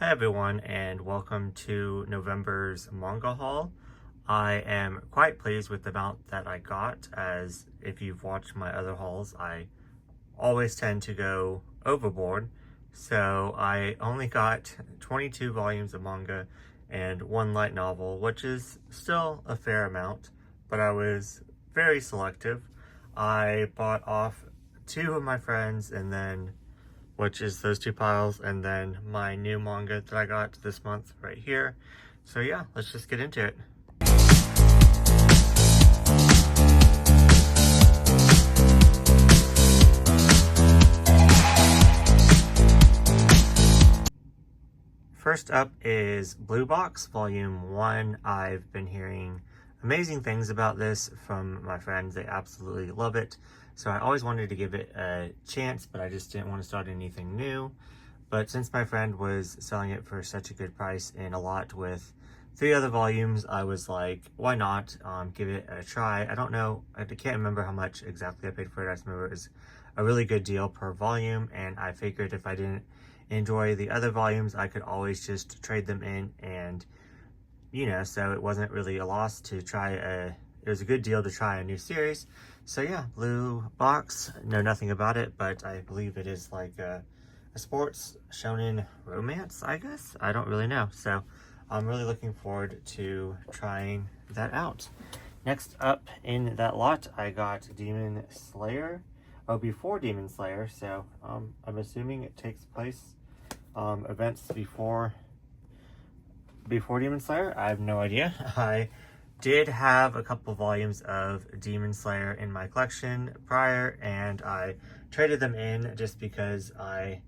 Hi everyone, and welcome to November's Manga Haul. I am quite pleased with the amount that I got, as if you've watched my other hauls, I always tend to go overboard. So I only got 22 volumes of manga and one light novel, which is still a fair amount, but I was very selective. I bought off two of my friends, and then which is those two piles, and then my new manga that I got this month right here. So yeah, let's just get into it. First up is Blue Box Volume 1. I've been hearing amazing things about this from my friends. They absolutely love it. So I always wanted to give it a chance, but I just didn't want to start anything new. But since my friend was selling it for such a good price in a lot with 3 other volumes, I was like, why not give it a try? I don't know, I can't remember how much exactly I paid for it. I just remember it was a really good deal per volume, and I figured if I didn't enjoy the other volumes, I could always just trade them in, and so it wasn't really a loss to try it was a good deal to try a new series. So yeah, Blue Box, know nothing about it, but I believe it is like a sports shonen romance, I guess. I don't really know. So I'm really looking forward to trying that out. Next up in that lot, I got Demon Slayer. Oh, before Demon Slayer, so I'm assuming it takes place events before Demon Slayer. I have no idea. I did have a couple volumes of Demon Slayer in my collection prior, and I traded them in just because I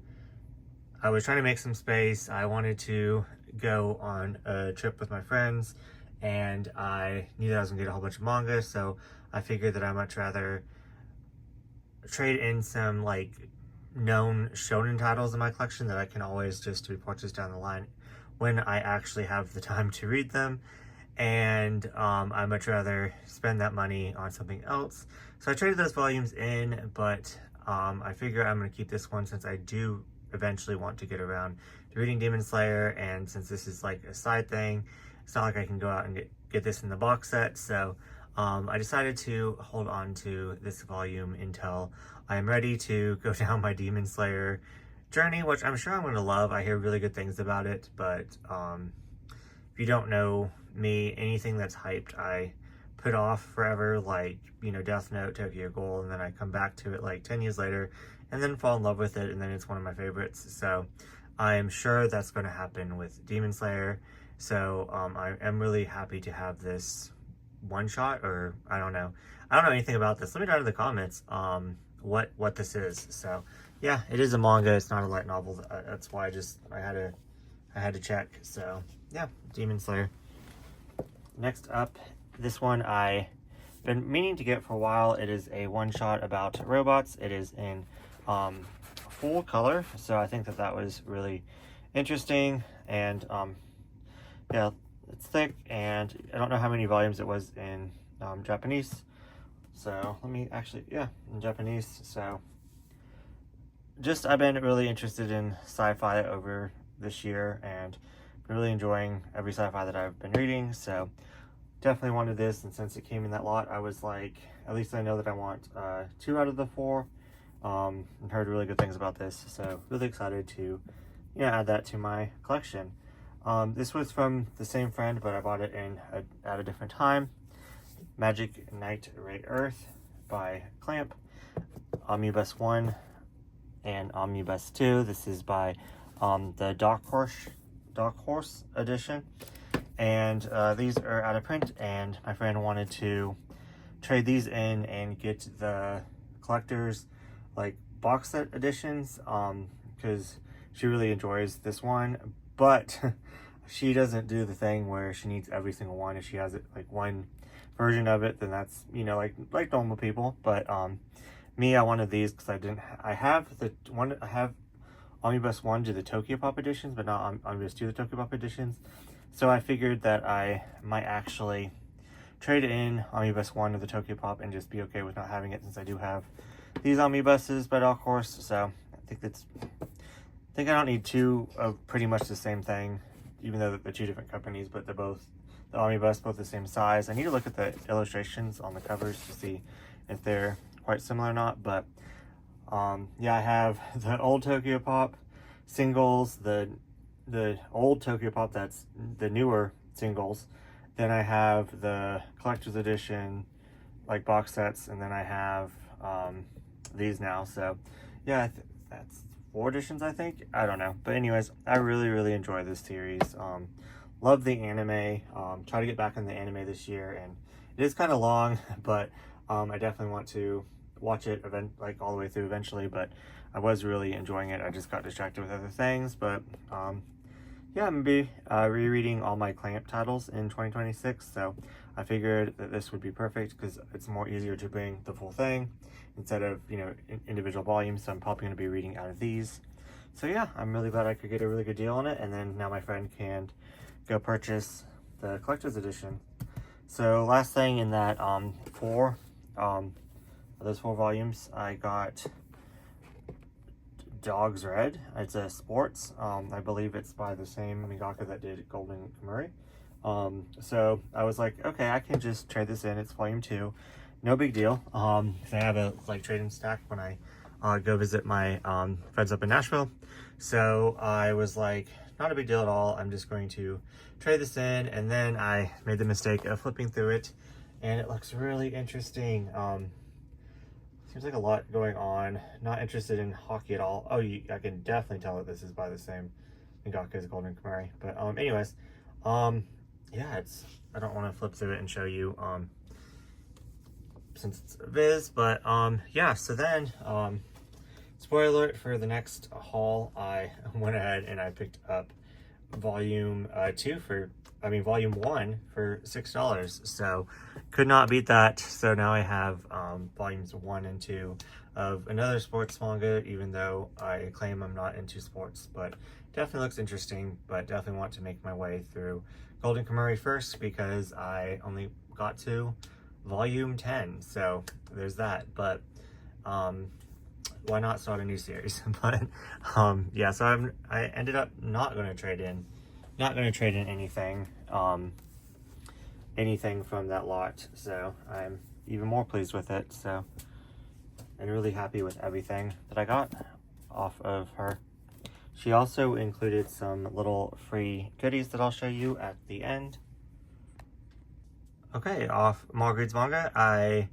was trying to make some space. I wanted to go on a trip with my friends, and I knew that I was gonna get a whole bunch of manga, so I figured that I'd much rather trade in some like known shonen titles in my collection that I can always just repurchase down the line when I actually have the time to read them. And I'd much rather spend that money on something else. So I traded those volumes in, but I figure I'm going to keep this one since I do eventually want to get around to reading Demon Slayer, and since this is like a side thing, it's not like I can go out and get this in the box set. So I decided to hold on to this volume until I am ready to go down my Demon Slayer journey, which I'm sure I'm going to love. I hear really good things about it, but if you don't know me, anything that's hyped, I put off forever, like, Death Note, Tokyo Ghoul, and then I come back to it like 10 years later and then fall in love with it, and then it's one of my favorites. So I'm sure that's going to happen with Demon Slayer. So I am really happy to have this one shot, or I don't know anything about this. Let me know in the comments what this is. So yeah, it is a manga, it's not a light novel. That's why I had to check. So yeah, Demon Slayer. Next up, this one I've been meaning to get for a while. It is a one-shot about robots. It is in full color, so I think that was really interesting. And yeah, it's thick, and I don't know how many volumes it was in Japanese. So let me actually, yeah, in Japanese. So I've been really interested in sci-fi over this year, and been really enjoying every sci-fi that I've been reading. So definitely wanted this, and since it came in that lot, I was like, at least I know that I want 2 out of the 4. And heard really good things about this, so really excited to add that to my collection. This was from the same friend, but I bought it at a different time. Magic Knight Ray Earth by Clamp, Omnibus 1 and Omnibus 2. This is by the Dark Horse edition, and these are out of print, and my friend wanted to trade these in and get the collector's like box set editions because she really enjoys this one, but she doesn't do the thing where she needs every single one. If she has it like one version of it, then that's like normal people. But me, I wanted these because I have Omnibus 1 to the Tokyo Pop editions, but not Omnibus 2 to the Tokyo Pop editions. So I figured that I might actually trade in Omnibus 1 to the Tokyo Pop and just be okay with not having it, since I do have these omnibuses by Dark Horse. So I think think I don't need two of pretty much the same thing, even though they're two different companies, but they're both, the omnibus, both the same size. I need to look at the illustrations on the covers to see if they're quite similar or not, but yeah, I have the old Tokyo Pop singles, the old Tokyo Pop that's the newer singles, then I have the collector's edition like box sets, and then I have these now. So yeah, that's 4 editions, I think. I don't know, but anyways, I really enjoy this series. Love the anime. Try to get back in the anime this year, and it is kind of long, but I definitely want to watch it like all the way through eventually. But I was really enjoying it. I just got distracted with other things, but yeah, I'm gonna be rereading all my Clamp titles in 2026, so I figured that this would be perfect because it's more easier to bring the full thing instead of, you know, individual volumes. So I'm probably gonna be reading out of these. So yeah, I'm really glad I could get a really good deal on it, and then now my friend can go purchase the collector's edition. So last thing in that those 4 volumes, I got Dog's Red. It's a sports. I believe it's by the same mangaka that did Golden Kamuy. So I was like, okay, I can just trade this in. It's volume 2, no big deal. I have a like trading stack when I go visit my friends up in Nashville. So I was like, not a big deal at all. I'm just going to trade this in, and then I made the mistake of flipping through it, and it looks really interesting. Seems like a lot going on. Not interested in hockey at all. Oh, I can definitely tell that this is by the same mangaka as Golden Kamuy. But anyways, yeah, I don't want to flip through it and show you since it's Viz, but yeah. So then, spoiler alert for the next haul, I went ahead and I picked up volume 1 for $6. So could not beat that. So now I have volumes 1 and 2 of another sports manga, even though I claim I'm not into sports, but definitely looks interesting. But definitely want to make my way through Golden Kamuy first because I only got to volume 10. So there's that. But why not start a new series? But yeah, so I ended up not going to trade in anything from that lot, so I'm even more pleased with it. So I'm really happy with everything that I got off of her. She also included some little free goodies that I'll show you at the end. Okay, off Margaret's Manga, I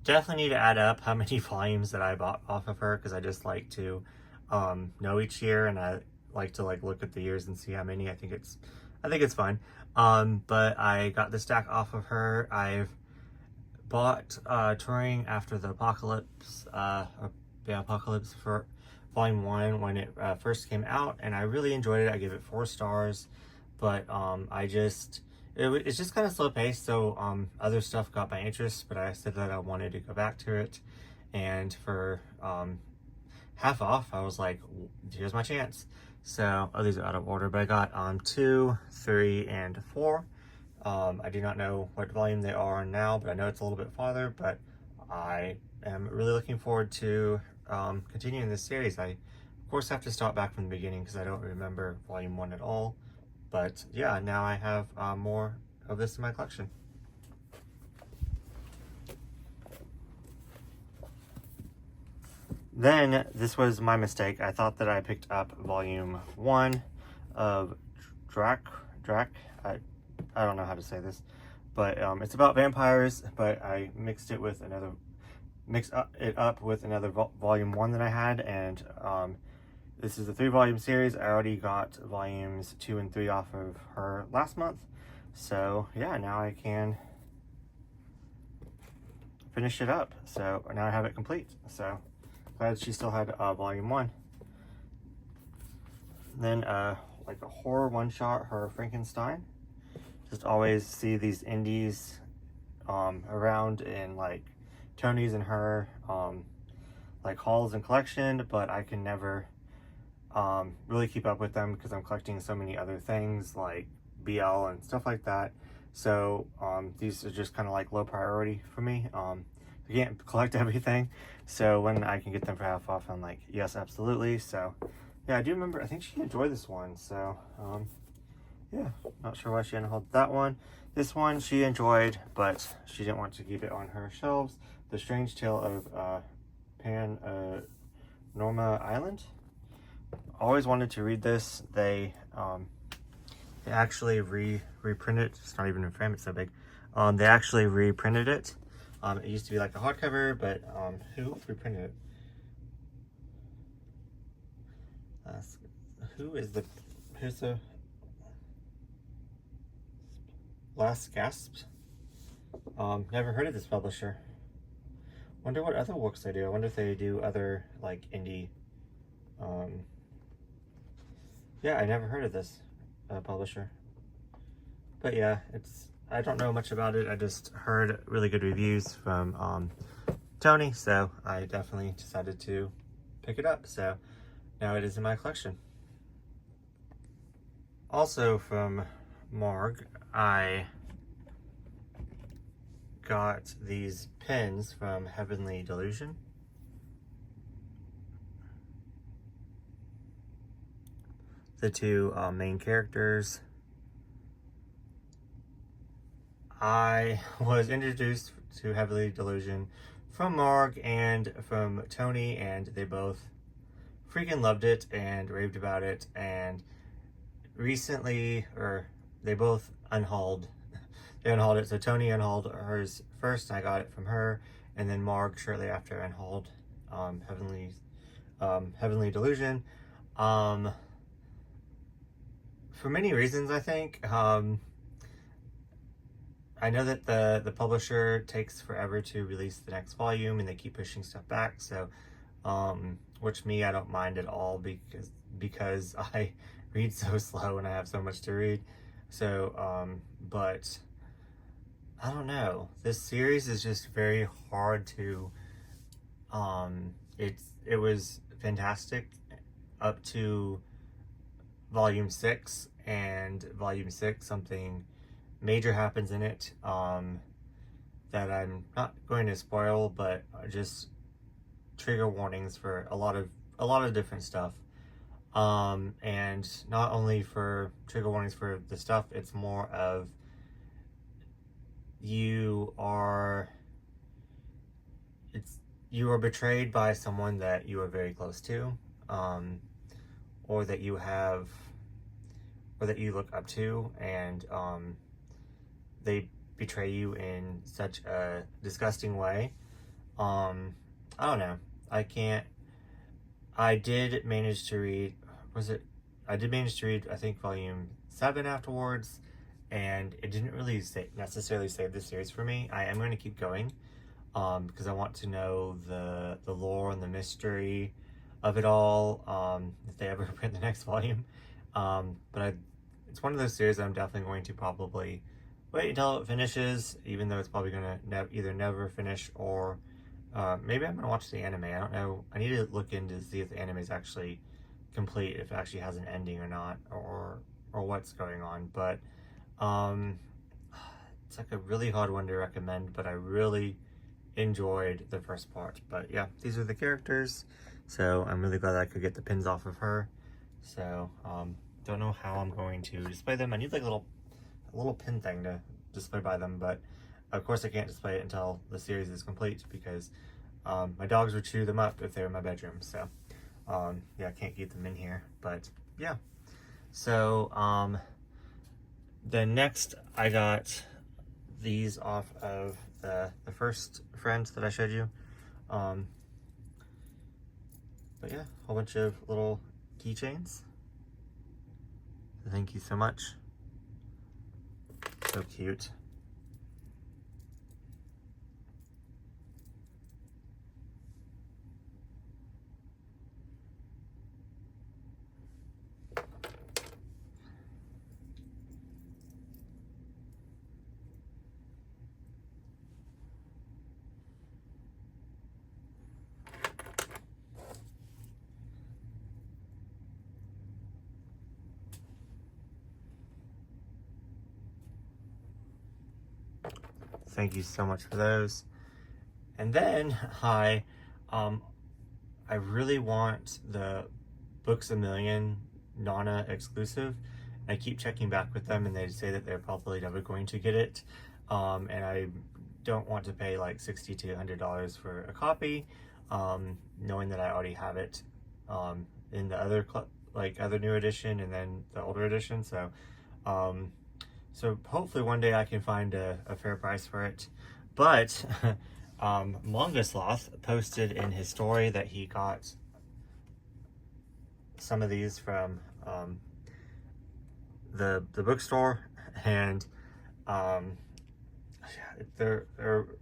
definitely need to add up how many volumes that I bought off of her, because I just like to know each year, and I like to look at the years and see how many. I think it's fun. But I got the stack off of her. I've bought Touring After the Apocalypse, Apocalypse for volume 1 when it first came out, and I really enjoyed it. I gave it 4 stars, but it's just kind of slow paced, so other stuff got my interest, but I said that I wanted to go back to it, and for half off, I was like, here's my chance. So, these are out of order, but I got 2, 3, and 4. I do not know what volume they are on now, but I know it's a little bit farther, but I am really looking forward to continuing this series. I, of course, have to start back from the beginning because I don't remember volume 1 at all. But yeah, now I have more of this in my collection. Then, this was my mistake. I thought that I picked up volume 1 of Drac. I don't know how to say this, but it's about vampires, but I mixed it up with another volume 1 that I had, and this is a 3-volume series. I already got volumes 2 and 3 off of her last month. So yeah, now I can finish it up. So now I have it complete. So glad she still had volume 1. Then like a horror one-shot, her Frankenstein. Just always see these indies around in like Tony's and her like hauls and collection, but I can never really keep up with them because I'm collecting so many other things like BL and stuff like that. So these are just kind of like low priority for me. I can't collect everything, so when I can get them for half off, I'm like, yes, absolutely. So yeah, I do remember, I think she enjoyed this one, so, yeah, not sure why she didn't hold that one. This one she enjoyed, but she didn't want to keep it on her shelves. The Strange Tale of Norma Island. Always wanted to read this. They actually reprinted. It's not even in frame. It's so big. They actually reprinted it. It used to be like a hardcover, but who reprinted it? Who's the Last Gasp? Never heard of this publisher. Wonder what other works they do. I wonder if they do other like indie. Yeah, I never heard of this publisher. But yeah, I don't know much about it. I just heard really good reviews from Tony, so I definitely decided to pick it up. So now it is in my collection. Also from Marg, I got these pins from Heavenly Delusion. The two main characters. I was introduced to Heavenly Delusion from Marg and from Tony, and they both freaking loved it and raved about it. And recently, or they both unhauled. They unhauled it. So Tony unhauled hers first, and I got it from her, and then Marg shortly after unhauled Heavenly Delusion. For many reasons, I think. I know that the publisher takes forever to release the next volume, and they keep pushing stuff back. So, which me, I don't mind at all because I read so slow and I have so much to read. So, but I don't know. This series is just very hard to. It was fantastic up to volume 6, and volume 6 something major happens in it that I'm not going to spoil, but just trigger warnings for a lot of different stuff, and not only for trigger warnings for the stuff, it's more of you are betrayed by someone that you are very close to, or that you look up to, and they betray you in such a disgusting way. I don't know. I did manage to read, I think, volume 7 afterwards, and it didn't really necessarily save the series for me. I am going to keep going, because I want to know the lore and the mystery of it all, if they ever print the next volume. But it's one of those series that I'm definitely going to probably wait until it finishes, even though it's probably going to either never finish, or maybe I'm going to watch the anime. I don't know. I need to look into to see if the anime is actually complete, if it actually has an ending or not, or what's going on. But it's like a really hard one to recommend, but I really enjoyed the first part. But yeah, these are the characters, so I'm really glad I could get the pins off of her. So don't know how I'm going to display them. I need like a little pin thing to display by them, but of course I can't display it until the series is complete, because my dogs would chew them up if they were in my bedroom. So yeah, I can't keep them in here. But yeah, so then next I got these off of the first friend that I showed you. But yeah, a whole bunch of little keychains. Thank you so much. So cute. Thank you so much for those. And then I really want the Books A Million Nana exclusive. I keep checking back with them and they say that they're probably never going to get it. And I don't want to pay like $60 to $100 for a copy, knowing that I already have it in the other other new edition and then the older edition. So so hopefully one day I can find a fair price for it. But Manga Sloth posted in his story that he got some of these from the bookstore, and they're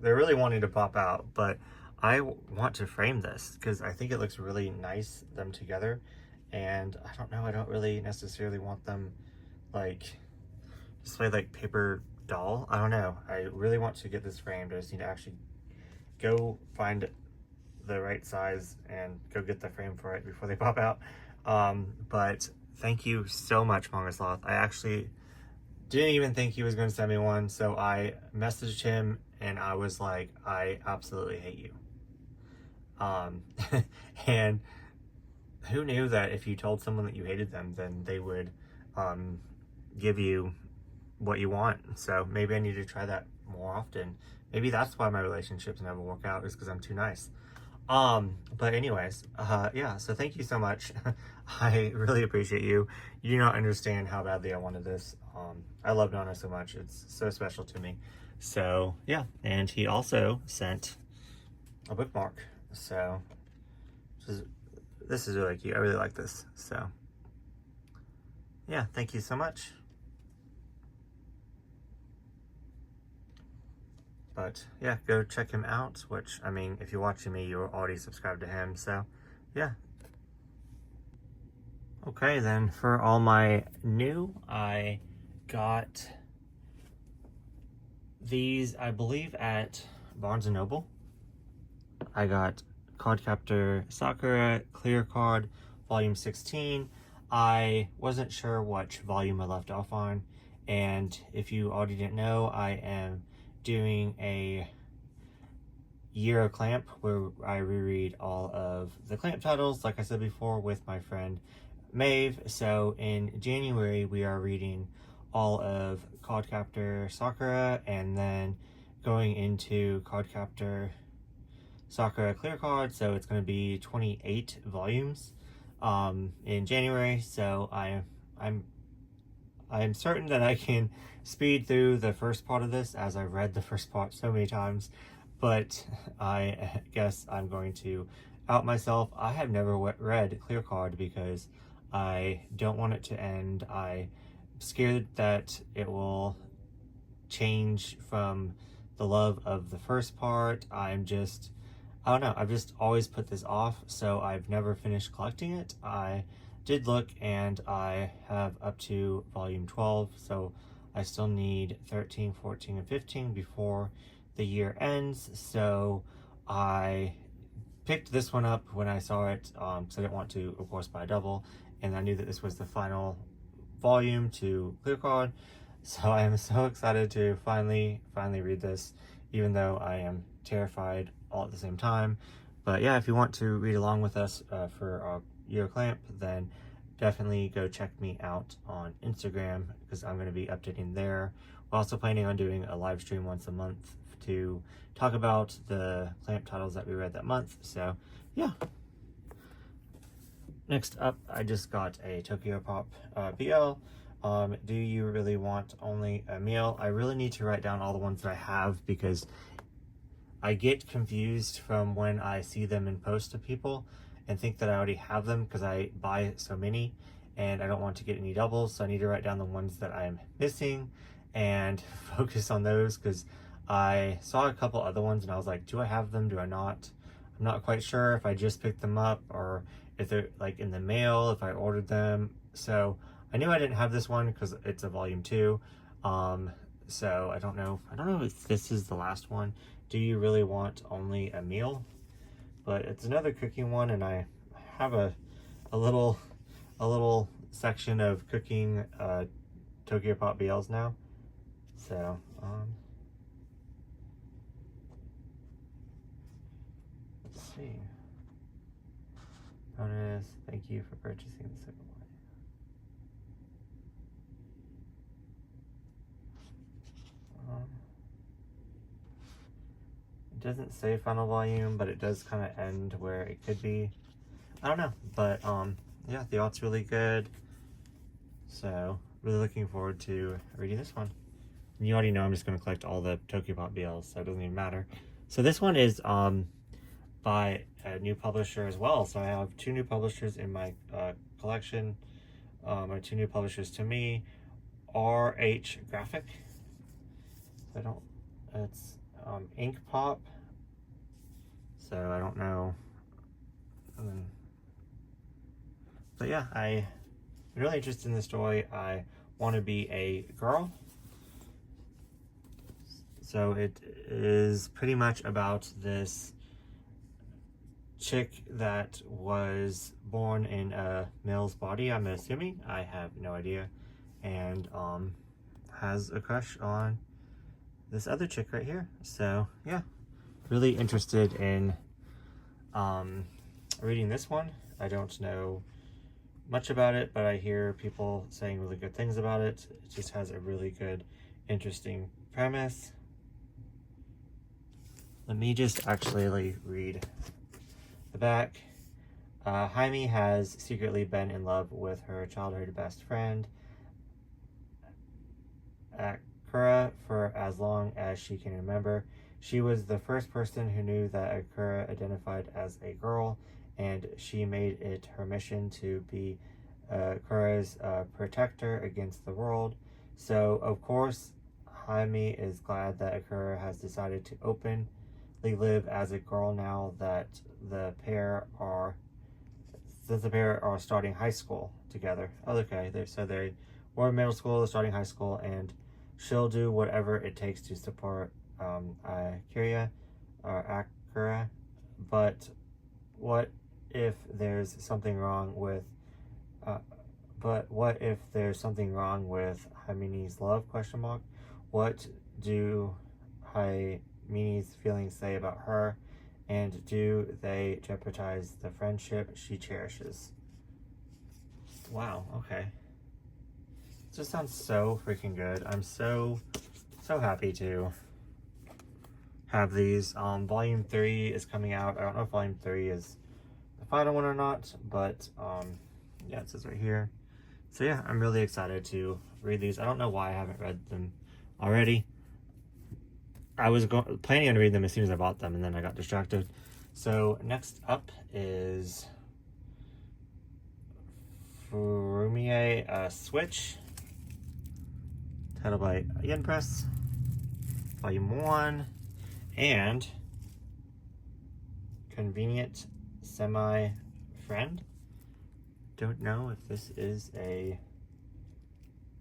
really wanting to pop out. But I want to frame this because I think it looks really nice them together, and I don't know, I don't really necessarily want them like display like paper doll. I don't know, I really want to get this framed. I just need to actually go find the right size and go get the frame for it before they pop out. But thank you so much, Manga Sloth. I actually didn't even think he was going to send me one, so I messaged him and I was like, I absolutely hate you. And who knew that if you told someone that you hated them, then they would give you what you want. So maybe I need to try that more often. Maybe that's why my relationships never work out, is because I'm too nice. But anyways, yeah, so thank you so much. I really appreciate you. You do not understand how badly I wanted this. I love Nana so much. It's so special to me. So yeah, and he also sent a bookmark. So this is really cute. I really like this. So yeah, thank you so much. But yeah, go check him out, which, I mean, if you're watching me, you're already subscribed to him, so yeah. Okay, then for all my new, I got these, I believe, at Barnes & Noble. I got Cardcaptor Sakura Clear Card Volume 16. I wasn't sure which volume I left off on, and if you already didn't know, I am doing a year of Clamp where I reread all of the Clamp titles, like I said before, with my friend Maeve. So in January we are reading all of Cardcaptor Sakura, and then going into Cardcaptor Sakura Clear Card, so it's going to be 28 volumes in January. So I'm certain that I can speed through the first part of this, as I've read the first part so many times, but I guess I'm going to out myself. I have never read Clear Card because I don't want it to end. I'm scared that it will change from the love of the first part. I don't know, I've just always put this off, so I've never finished collecting it. I did look and I have up to volume 12, so I still need 13, 14, and 15 before the year ends. So I picked this one up when I saw it, because I didn't want to, of course, buy a double, and I knew that this was the final volume to Clear Card. So I am so excited to finally read this, even though I am terrified all at the same time. But yeah, if you want to read along with us for our year Clamp, then definitely go check me out on Instagram, because I'm going to be updating there. We're also planning on doing a live stream once a month to talk about the Clamp titles that we read that month. So yeah. Next up, I just got a Tokyo Pop BL. Do you really want only a meal? I really need to write down all the ones that I have, because I get confused from when I see them in post to people and think that I already have them because I buy so many and I don't want to get any doubles. So I need to write down the ones that I'm missing and focus on those, because I saw a couple other ones and I was like, do I have them? Do I not? I'm not quite sure if I just picked them up or if they're like in the mail, if I ordered them. So I knew I didn't have this one because it's a volume 2. So I don't know if this is the last one. Do you really want only a meal? But it's another cooking one, and I have a little section of cooking Tokyo Pop BLs now. So let's see. Bonus, thank you for purchasing the second one. It doesn't say final volume, but it does kind of end where it could be. I don't know, but yeah, the art's really good. So really looking forward to reading this one. And you already know I'm just going to collect all the Tokyopop BLs, so it doesn't even matter. So this one is by a new publisher as well. So I have two new publishers in my collection, or two new publishers to me. RH Graphic. I don't. It's Ink Pop. So I don't know. But yeah, I'm really interested in this story. I want to be a girl. So it is pretty much about this chick that was born in a male's body, I'm assuming. I have no idea. And has a crush on this other chick right here. So yeah, really interested in reading this one. I don't know much about it, but I hear people saying really good things about it. It just has a really good, interesting premise. Let me just actually read the back. Jaime has secretly been in love with her childhood best friend, Akira, for as long as she can remember. She was the first person who knew that Akira identified as a girl, and she made it her mission to be Akira's protector against the world. So, of course, Jaime is glad that Akira has decided to openly live as a girl now that the pair are starting high school together. Oh, okay, so they were in middle school, they're starting high school, and she'll do whatever it takes to support Akira. But what if there's something wrong with Haime's love? What do Haime's feelings say about her, and do they jeopardize the friendship she cherishes? Wow, okay. It just sounds so freaking good. I'm so happy to have these. Volume 3 is coming out. I don't know if Volume 3 is the final one or not, but yeah, it says right here. So yeah, I'm really excited to read these. I don't know why I haven't read them already. I was planning on reading them as soon as I bought them, and then I got distracted. So next up is Furumie Switch, titled by Yen Press, Volume 1, and Convenient Semi-Friend. Don't know if this is a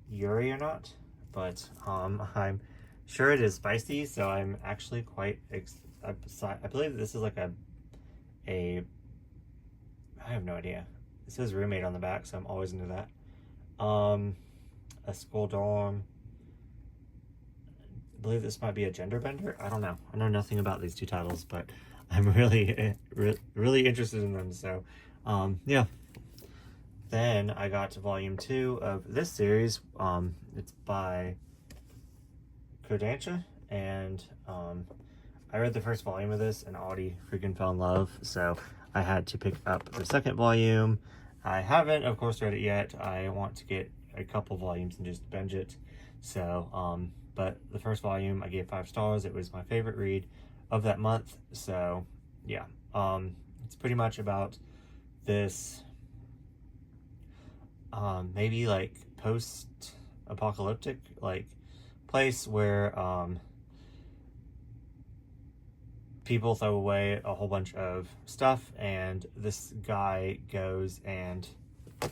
Yuri or not, but I'm sure it is spicy, so I'm actually quite excited. I believe this is like I have no idea. It says roommate on the back, so I'm always into that. A school dorm. I believe this might be a gender bender. I don't know. I know nothing about these two titles, but I'm really interested in them. So, yeah. Then I got to volume 2 of this series. It's by Kodansha, and I read the first volume of this and already freaking fell in love, so I had to pick up the second volume. I haven't, of course, read it yet. I want to get a couple volumes and just binge it. So, but the first volume I gave 5 stars. It was my favorite read of that month. So, yeah, it's pretty much about this maybe like post-apocalyptic like place where people throw away a whole bunch of stuff, and this guy goes and I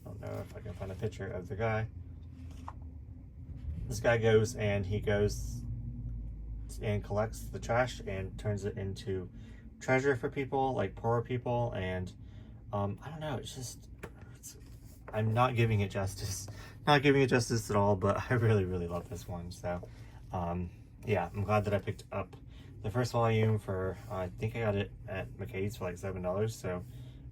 don't know if I can find a picture of the guy. This guy goes and collects the trash and turns it into treasure for people, like poorer people, and I don't know, I'm not giving it justice at all, but I really love this one. So yeah, I'm glad that I picked up the first volume for, I think I got it at McKay's for like $7, so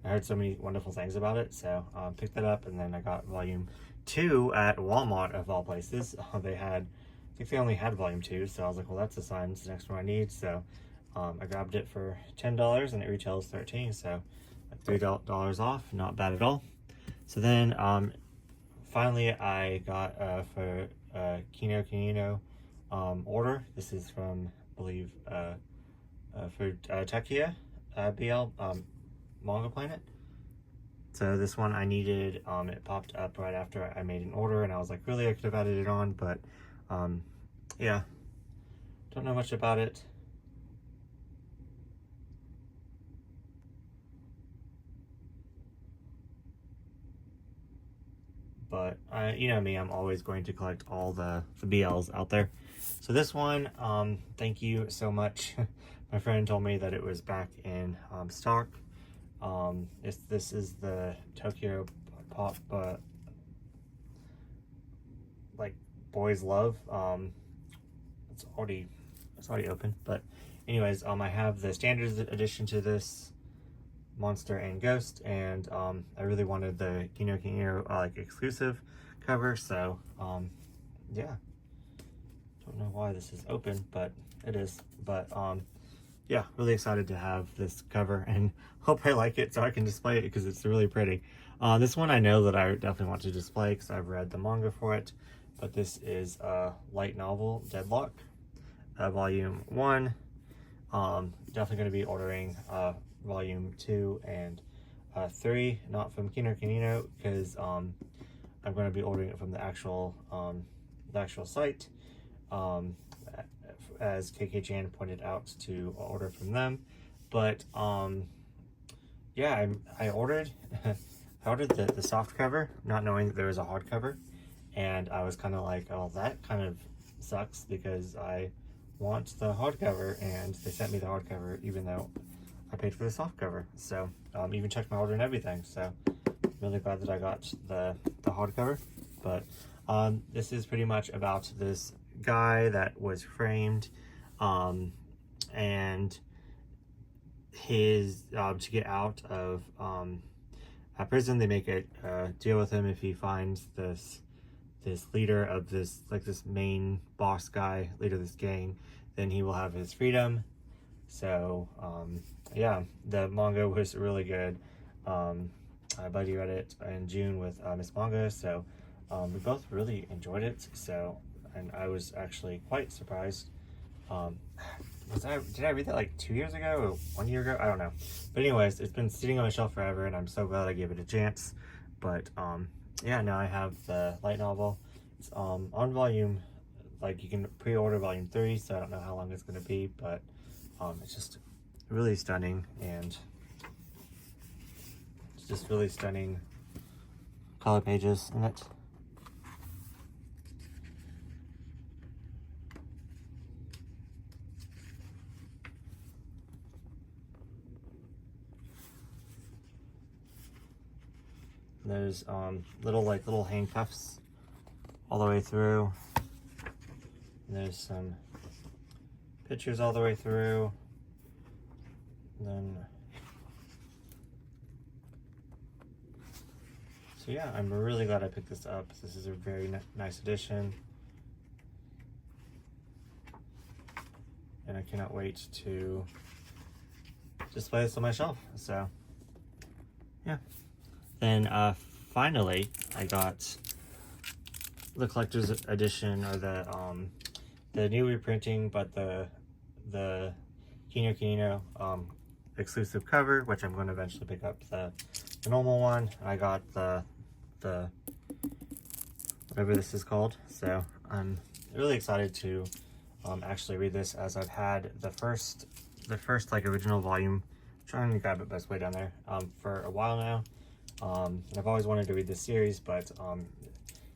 I heard so many wonderful things about it, so picked that up. And then I got volume 2 at Walmart, of all places. They had, I think they only had volume 2, so I was like, well, that's a sign, it's the next one I need. So I grabbed it for $10 and it retails $13, so like $3 off, not bad at all. So then finally I got for Kino Kanino order. This is from, I believe, for Tekia BL Manga Planet. So this one I needed, it popped up right after I made an order, and I was like, really, I could have added it on, but yeah, don't know much about it. But you know me, I'm always going to collect all the BLs out there. So this one, thank you so much. My friend told me that it was back in stock. This is the Tokyo Pop, like Boys Love. It's already open, but anyways, I have the standard edition to this, Monster and Ghost, and I really wanted the Kino Kanino like exclusive cover, so yeah, don't know why this is open, but it is. But yeah, really excited to have this cover and hope I like it so I can display it, because it's really pretty. This one I know that I definitely want to display because I've read the manga for it, but this is a light novel, Deadlock, volume 1. Definitely going to be ordering volume 2 and 3, not from Kino Kanino, because I'm going to be ordering it from the actual site, as KK-chan pointed out, to order from them. But yeah, I ordered I ordered the soft cover, not knowing that there was a hard cover, and I was kind of like, oh, that kind of sucks, because I want the hardcover, and they sent me the hardcover even though I paid for the soft cover. So even checked my order and everything, so really glad that I got the hardcover. But this is pretty much about this guy that was framed, and his to get out of prison. They make a deal with him. If he finds this leader of this main boss guy, leader of this gang, then he will have his freedom. So yeah, the manga was really good. My buddy read it in June with Miss Manga, so we both really enjoyed it. So, and I was actually quite surprised. Did I read that like 2 years ago or 1 year ago? I don't know. But anyways, it's been sitting on my shelf forever, and I'm so glad I gave it a chance. But yeah, now I have the light novel. It's on volume, like you can pre-order volume 3, so I don't know how long it's going to be, but it's just really stunning, and it's just really stunning color pages in it. There's little handcuffs all the way through. And there's some pictures all the way through. And then, so yeah, I'm really glad I picked this up. This is a very nice edition, and I cannot wait to display this on my shelf. So yeah. Then finally, I got the collector's edition, or the new reprinting, but the Kino Kanino exclusive cover, which I'm going to eventually pick up the normal one. I got the whatever this is called. So I'm really excited to actually read this, as I've had the first like original volume. I'm trying to grab it best way down there for a while now. And I've always wanted to read this series, but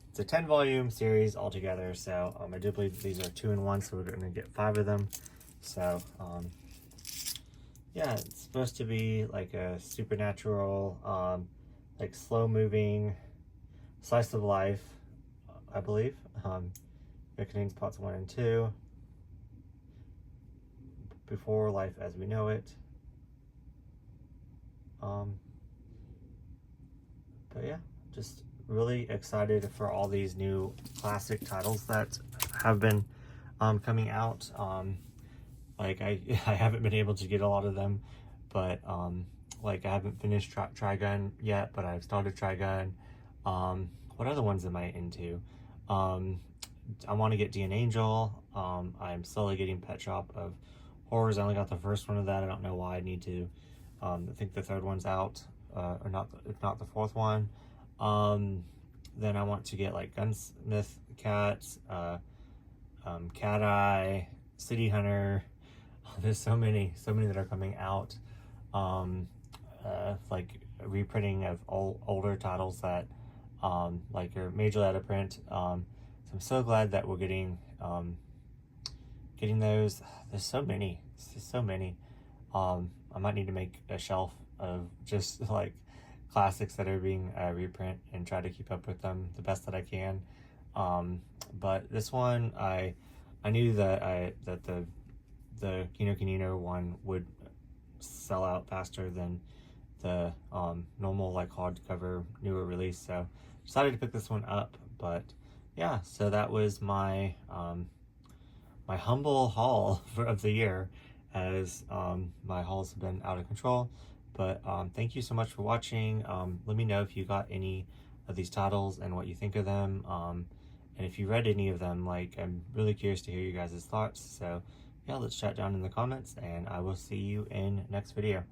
it's a 10-volume series altogether, so I do believe these are 2-in-1, so we're going to get 5 of them. So yeah, it's supposed to be like a supernatural, like slow-moving slice of life, I believe. It contains parts 1 and 2. Before Life as We Know It. But yeah, just really excited for all these new classic titles that have been coming out. Like I haven't been able to get a lot of them, but like I haven't finished Trigun yet, but I've started Trigun. What other ones am I into? I want to get Dean Angel. I'm slowly getting Pet Shop of Horrors. I only got the first one of that. I don't know why I need to. I think the third one's out, or not, if not the fourth one. Then I want to get like Gunsmith Cats, Cat Eye, City Hunter. There's so many that are coming out. Like reprinting of older titles that like are majorly out of print. So I'm so glad that we're getting those. There's so many. It's just so many. I might need to make a shelf of just like classics that are being reprint and try to keep up with them the best that I can. But this one, I knew that the Kino one would sell out faster than the normal like hardcover newer release, so decided to pick this one up. But yeah, so that was my my humble haul of the year, as my hauls have been out of control. But thank you so much for watching. Let me know if you got any of these titles and what you think of them, and if you read any of them. Like, I'm really curious to hear you guys' thoughts. So yeah, let's chat down in the comments, and I will see you in next video.